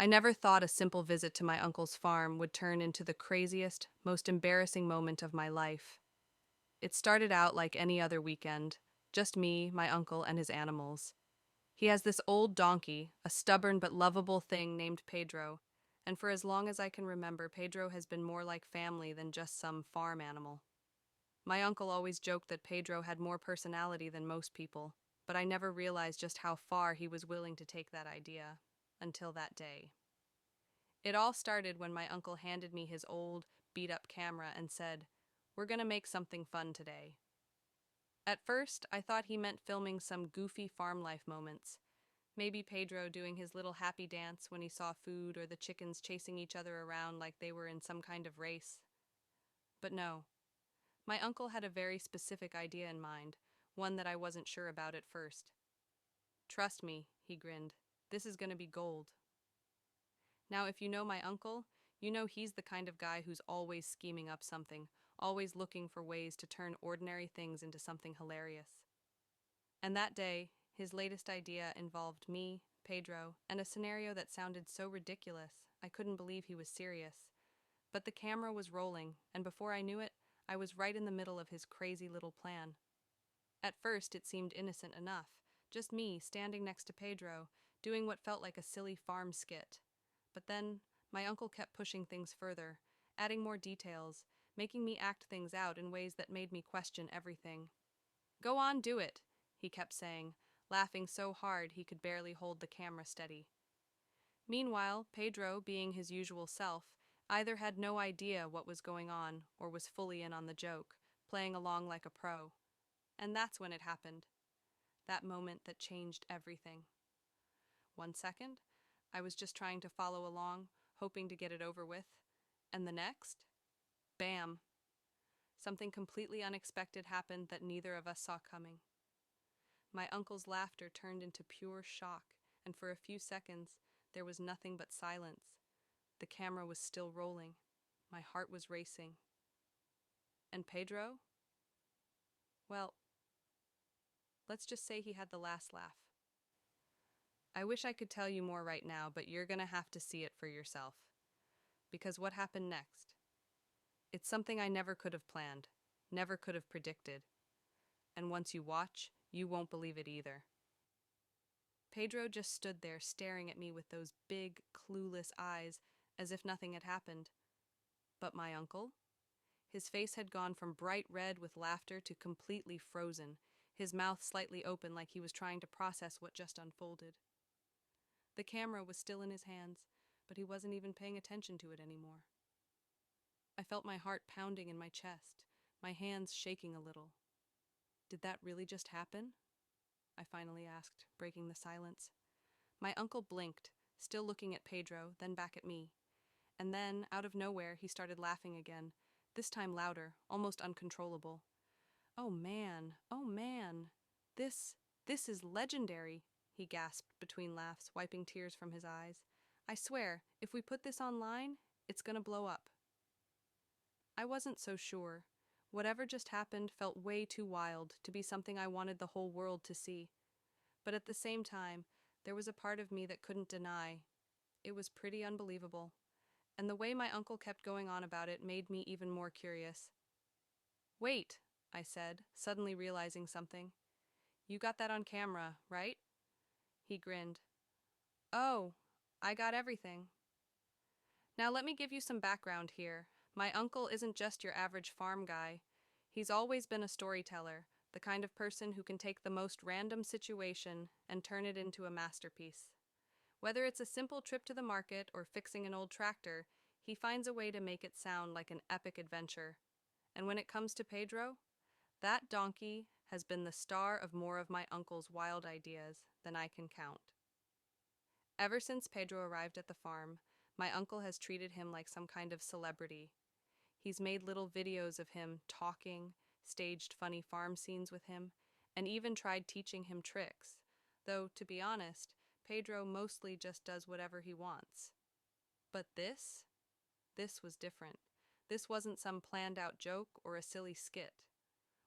I never thought a simple visit to my uncle's farm would turn into the craziest, most embarrassing moment of my life. It started out like any other weekend, just me, my uncle, and his animals. He has this old donkey, a stubborn but lovable thing named Pedro, and for as long as I can remember, Pedro has been more like family than just some farm animal. My uncle always joked that Pedro had more personality than most people, but I never realized just how far he was willing to take that idea, until that day. It all started when my uncle handed me his old, beat up camera and said, "We're gonna make something fun today." At first, I thought he meant filming some goofy farm life moments. Maybe Pedro doing his little happy dance when he saw food or the chickens chasing each other around like they were in some kind of race. But no, my uncle had a very specific idea in mind, one that I wasn't sure about at first. "Trust me," he grinned, "this is gonna be gold." Now, if you know my uncle, you know he's the kind of guy who's always scheming up something, always looking for ways to turn ordinary things into something hilarious. And that day, his latest idea involved me, Pedro, and a scenario that sounded so ridiculous, I couldn't believe he was serious. But the camera was rolling, and before I knew it, I was right in the middle of his crazy little plan. At first, it seemed innocent enough, just me standing next to Pedro, doing what felt like a silly farm skit. But then, my uncle kept pushing things further, adding more details, making me act things out in ways that made me question everything. "Go on, do it," he kept saying, laughing so hard he could barely hold the camera steady. Meanwhile, Pedro, being his usual self, either had no idea what was going on or was fully in on the joke, playing along like a pro. And that's when it happened. That moment that changed everything. 1 second, I was just trying to follow along, hoping to get it over with. And the next, bam! Something completely unexpected happened that neither of us saw coming. My uncle's laughter turned into pure shock, and for a few seconds, there was nothing but silence. The camera was still rolling. My heart was racing. And Pedro? Well, let's just say he had the last laugh. I wish I could tell you more right now, but you're gonna have to see it for yourself. Because what happened next? It's something I never could have planned, never could have predicted. And once you watch, you won't believe it either. Pedro just stood there staring at me with those big, clueless eyes, as if nothing had happened. But my uncle? His face had gone from bright red with laughter to completely frozen, his mouth slightly open like he was trying to process what just unfolded. The camera was still in his hands, but he wasn't even paying attention to it anymore. I felt my heart pounding in my chest, my hands shaking a little. "Did that really just happen?" I finally asked, breaking the silence. My uncle blinked, still looking at Pedro, then back at me. And then, out of nowhere, he started laughing again, this time louder, almost uncontrollable. Oh man, this, this is legendary," he gasped between laughs, wiping tears from his eyes. "I swear, if we put this online, it's gonna blow up." I wasn't so sure. Whatever just happened felt way too wild to be something I wanted the whole world to see. But at the same time, there was a part of me that couldn't deny. It was pretty unbelievable. And the way my uncle kept going on about it made me even more curious. "Wait," I said, suddenly realizing something. "You got that on camera, right?" He grinned. "Oh, I got everything." Now let me give you some background here. My uncle isn't just your average farm guy. He's always been a storyteller, the kind of person who can take the most random situation and turn it into a masterpiece. Whether it's a simple trip to the market or fixing an old tractor, he finds a way to make it sound like an epic adventure. And when it comes to Pedro, that donkey has been the star of more of my uncle's wild ideas than I can count. Ever since Pedro arrived at the farm, my uncle has treated him like some kind of celebrity. He's made little videos of him talking, staged funny farm scenes with him, and even tried teaching him tricks. Though, to be honest, Pedro mostly just does whatever he wants. But this was different. This wasn't some planned out joke or a silly skit.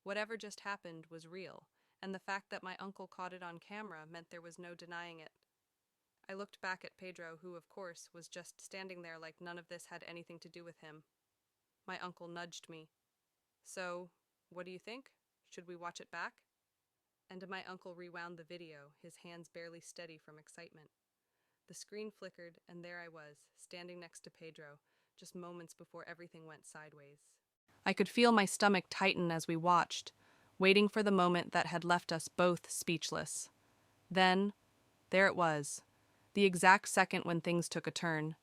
Whatever just happened was real, and the fact that my uncle caught it on camera meant there was no denying it. I looked back at Pedro, who, of course, was just standing there like none of this had anything to do with him. My uncle nudged me. So, what do you think? Should we watch it back? And my uncle rewound the video, his hands barely steady from excitement. The screen flickered, and there I was, standing next to Pedro, just moments before everything went sideways. I could feel my stomach tighten as we watched, waiting for the moment that had left us both speechless. Then, there it was, the exact second when things took a turn.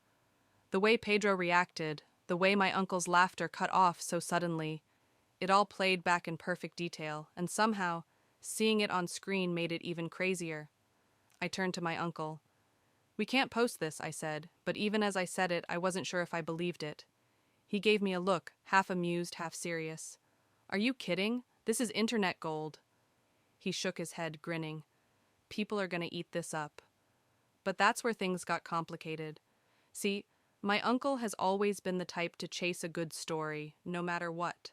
The way Pedro reacted, the way my uncle's laughter cut off so suddenly, it all played back in perfect detail, and somehow, seeing it on screen made it even crazier. I turned to my uncle. "We can't post this," I said, but even as I said it, I wasn't sure if I believed it. He gave me a look, half amused, half serious. "Are you kidding? This is internet gold." He shook his head, grinning. "People are gonna eat this up." But that's where things got complicated. See, my uncle has always been the type to chase a good story, no matter what.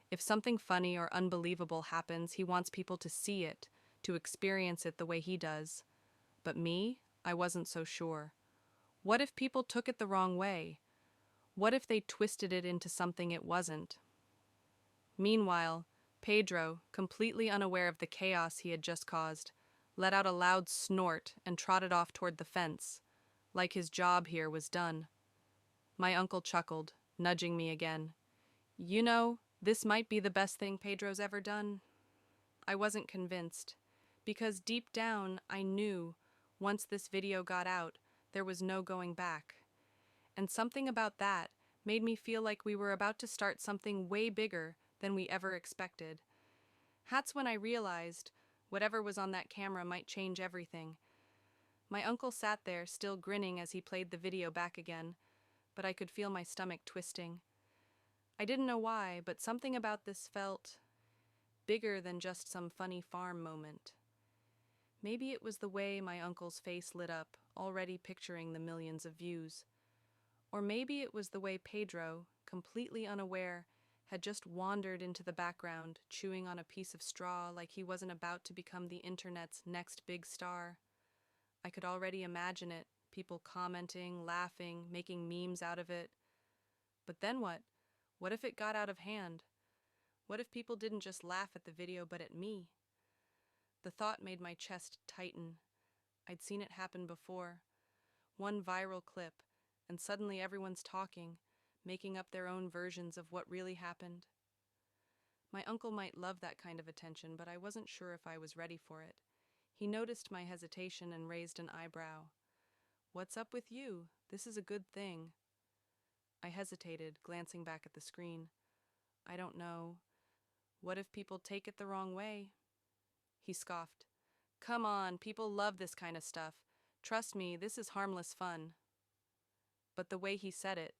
If something funny or unbelievable happens, he wants people to see it, to experience it the way he does. But me, I wasn't so sure. What if people took it the wrong way? What if they twisted it into something it wasn't? Meanwhile, Pedro, completely unaware of the chaos he had just caused, let out a loud snort and trotted off toward the fence, like his job here was done. My uncle chuckled, nudging me again. "You know, this might be the best thing Pedro's ever done." I wasn't convinced, because deep down I knew, once this video got out, there was no going back. And something about that made me feel like we were about to start something way bigger than we ever expected. That's when I realized whatever was on that camera might change everything. My uncle sat there, still grinning as he played the video back again, but I could feel my stomach twisting. I didn't know why, but something about this felt bigger than just some funny farm moment. Maybe it was the way my uncle's face lit up, already picturing the millions of views. Or maybe it was the way Pedro, completely unaware, had just wandered into the background, chewing on a piece of straw like he wasn't about to become the internet's next big star. I could already imagine it, people commenting, laughing, making memes out of it. But then what? What if it got out of hand? What if people didn't just laugh at the video but at me? The thought made my chest tighten. I'd seen it happen before. One viral clip, and suddenly everyone's talking, making up their own versions of what really happened. My uncle might love that kind of attention, but I wasn't sure if I was ready for it. He noticed my hesitation and raised an eyebrow. "What's up with you? This is a good thing." I hesitated, glancing back at the screen. "I don't know. What if people take it the wrong way?" He scoffed. "Come on, people love this kind of stuff. Trust me, this is harmless fun." But the way he said it,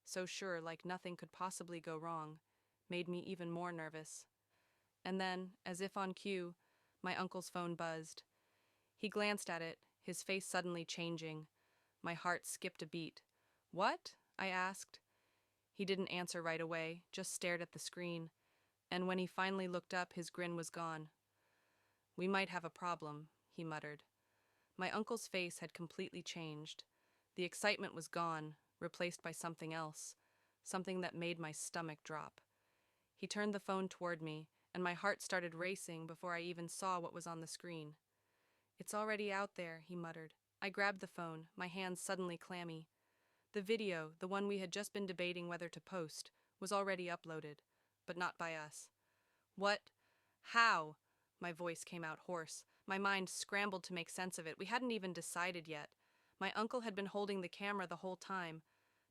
so sure, like nothing could possibly go wrong, made me even more nervous. And then, as if on cue, my uncle's phone buzzed. He glanced at it, his face suddenly changing. My heart skipped a beat. "What?" I asked. He didn't answer right away, just stared at the screen. And when he finally looked up, his grin was gone. "We might have a problem," he muttered. My uncle's face had completely changed. The excitement was gone, replaced by something else, something that made my stomach drop. He turned the phone toward me, and my heart started racing before I even saw what was on the screen. "It's already out there," he muttered. I grabbed the phone, my hands suddenly clammy. The video, the one we had just been debating whether to post, was already uploaded, but not by us. "What? How?" My voice came out hoarse. My mind scrambled to make sense of it. We hadn't even decided yet. My uncle had been holding the camera the whole time,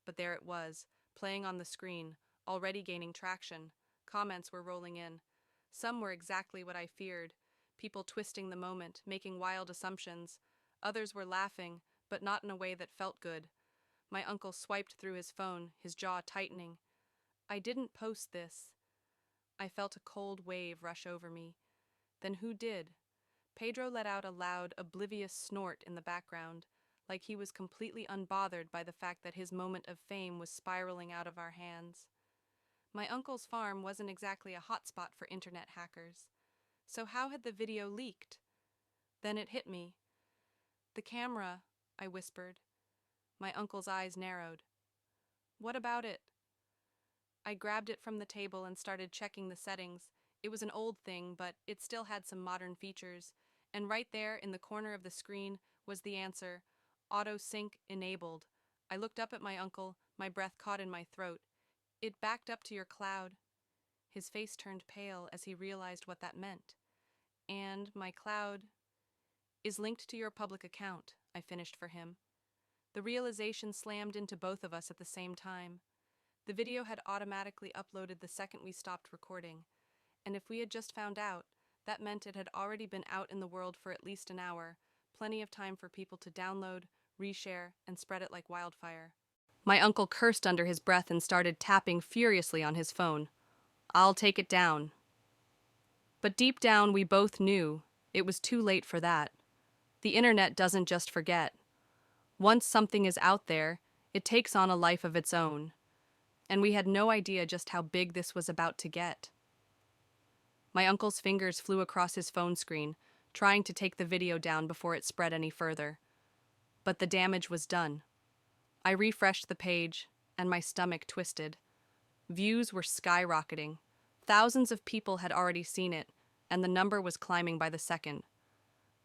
but there it was, playing on the screen, already gaining traction. Comments were rolling in. Some were exactly what I feared, people twisting the moment, making wild assumptions. Others were laughing, but not in a way that felt good. My uncle swiped through his phone, his jaw tightening. "I didn't post this." I felt a cold wave rush over me. Then who did? Pedro let out a loud, oblivious snort in the background, like he was completely unbothered by the fact that his moment of fame was spiraling out of our hands. My uncle's farm wasn't exactly a hotspot for internet hackers. So how had the video leaked? Then it hit me. The camera, I whispered. My uncle's eyes narrowed. What about it? I grabbed it from the table and started checking the settings. It was an old thing, but it still had some modern features. And right there in the corner of the screen was the answer, Auto Sync Enabled. I looked up at my uncle, my breath caught in my throat. It backed up to your cloud. His face turned pale as he realized what that meant. And my cloud is linked to your public account, I finished for him. The realization slammed into both of us at the same time. The video had automatically uploaded the second we stopped recording, and if we had just found out, that meant it had already been out in the world for at least an hour, plenty of time for people to download, reshare, and spread it like wildfire. My uncle cursed under his breath and started tapping furiously on his phone. I'll take it down. But deep down, we both knew it was too late for that. The internet doesn't just forget. Once something is out there, it takes on a life of its own. And we had no idea just how big this was about to get. My uncle's fingers flew across his phone screen, trying to take the video down before it spread any further. But the damage was done. I refreshed the page, and my stomach twisted. Views were skyrocketing. Thousands of people had already seen it, and the number was climbing by the second.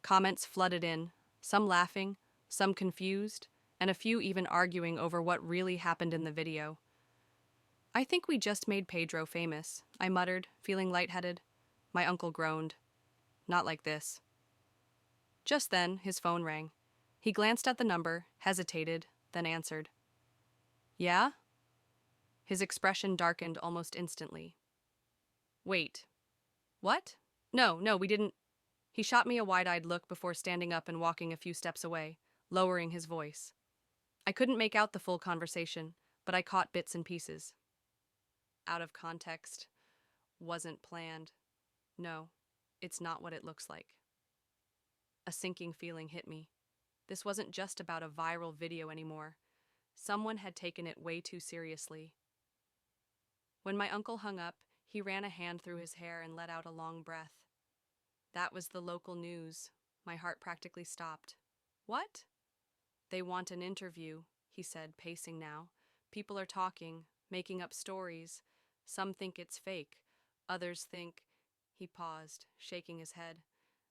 Comments flooded in, some laughing, some confused, and a few even arguing over what really happened in the video. I think we just made Pedro famous, I muttered, feeling lightheaded. My uncle groaned. Not like this. Just then, his phone rang. He glanced at the number, hesitated, then answered. Yeah? His expression darkened almost instantly. Wait. What? No, we didn't. He shot me a wide-eyed look before standing up and walking a few steps away, lowering his voice. I couldn't make out the full conversation, but I caught bits and pieces. Out of context. Wasn't planned. No, it's not what it looks like. A sinking feeling hit me. This wasn't just about a viral video anymore. Someone had taken it way too seriously. When my uncle hung up, he ran a hand through his hair and let out a long breath. That was the local news. My heart practically stopped. What? They want an interview, he said, pacing now. People are talking, making up stories. Some think it's fake. Others think... He paused, shaking his head.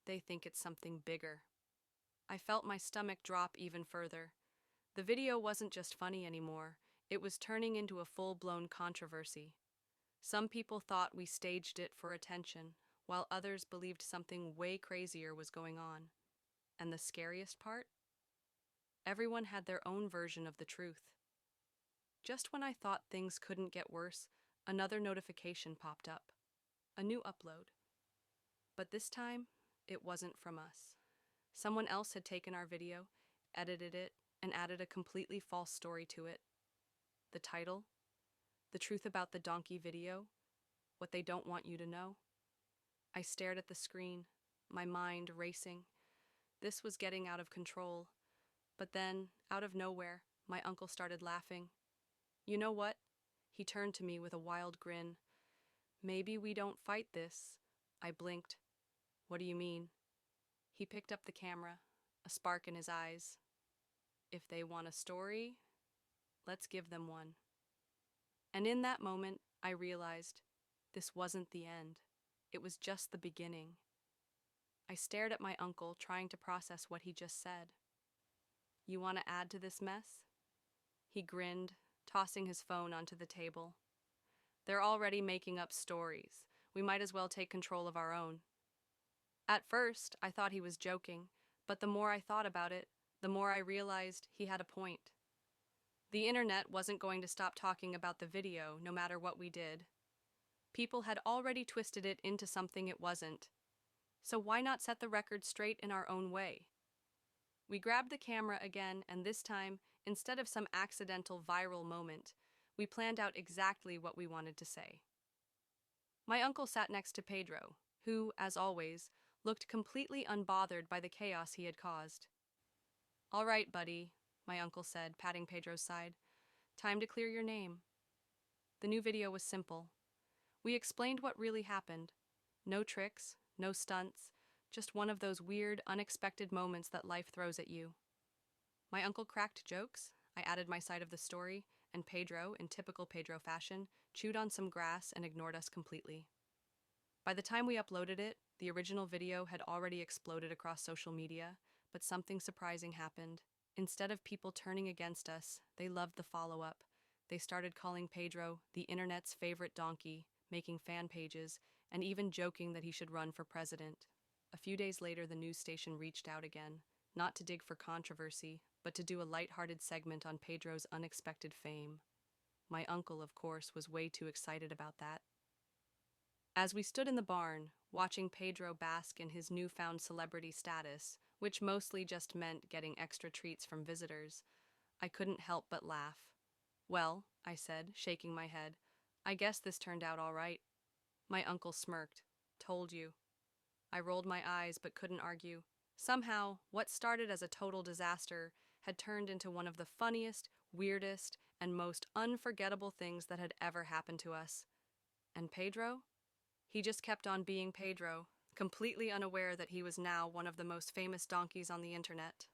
They think it's something bigger. I felt my stomach drop even further. The video wasn't just funny anymore. It was turning into a full-blown controversy. Some people thought we staged it for attention, while others believed something way crazier was going on. And the scariest part? Everyone had their own version of the truth. Just when I thought things couldn't get worse, another notification popped up. A new upload. But this time, it wasn't from us. Someone else had taken our video, edited it, and added a completely false story to it. The title? The truth about the donkey video? What they don't want you to know? I stared at the screen, my mind racing. This was getting out of control. But then, out of nowhere, my uncle started laughing. You know what? He turned to me with a wild grin. Maybe we don't fight this. I blinked. What do you mean? He picked up the camera, a spark in his eyes. If they want a story, let's give them one. And in that moment, I realized this wasn't the end. It was just the beginning. I stared at my uncle, trying to process what he just said. You want to add to this mess? He grinned, tossing his phone onto the table. They're already making up stories. We might as well take control of our own. At first, I thought he was joking, but the more I thought about it, the more I realized he had a point. The internet wasn't going to stop talking about the video, no matter what we did. People had already twisted it into something it wasn't. So why not set the record straight in our own way? We grabbed the camera again, and this time, instead of some accidental viral moment, we planned out exactly what we wanted to say. My uncle sat next to Pedro, who, as always, looked completely unbothered by the chaos he had caused. All right, buddy, my uncle said, patting Pedro's side. Time to clear your name. The new video was simple. We explained what really happened. No tricks, no stunts, just one of those weird, unexpected moments that life throws at you. My uncle cracked jokes, I added my side of the story, and Pedro, in typical Pedro fashion, chewed on some grass and ignored us completely. By the time we uploaded it, the original video had already exploded across social media, but something surprising happened. Instead of people turning against us, they loved the follow-up. They started calling Pedro the internet's favorite donkey, making fan pages, and even joking that he should run for president. A few days later, the news station reached out again, not to dig for controversy, but to do a light-hearted segment on Pedro's unexpected fame. My uncle, of course, was way too excited about that. As we stood in the barn, watching Pedro bask in his newfound celebrity status, which mostly just meant getting extra treats from visitors, I couldn't help but laugh. "Well," I said, shaking my head, "I guess this turned out all right." My uncle smirked. "Told you." I rolled my eyes but couldn't argue. Somehow, what started as a total disaster had turned into one of the funniest, weirdest, and most unforgettable things that had ever happened to us. And Pedro? He just kept on being Pedro, completely unaware that he was now one of the most famous donkeys on the internet.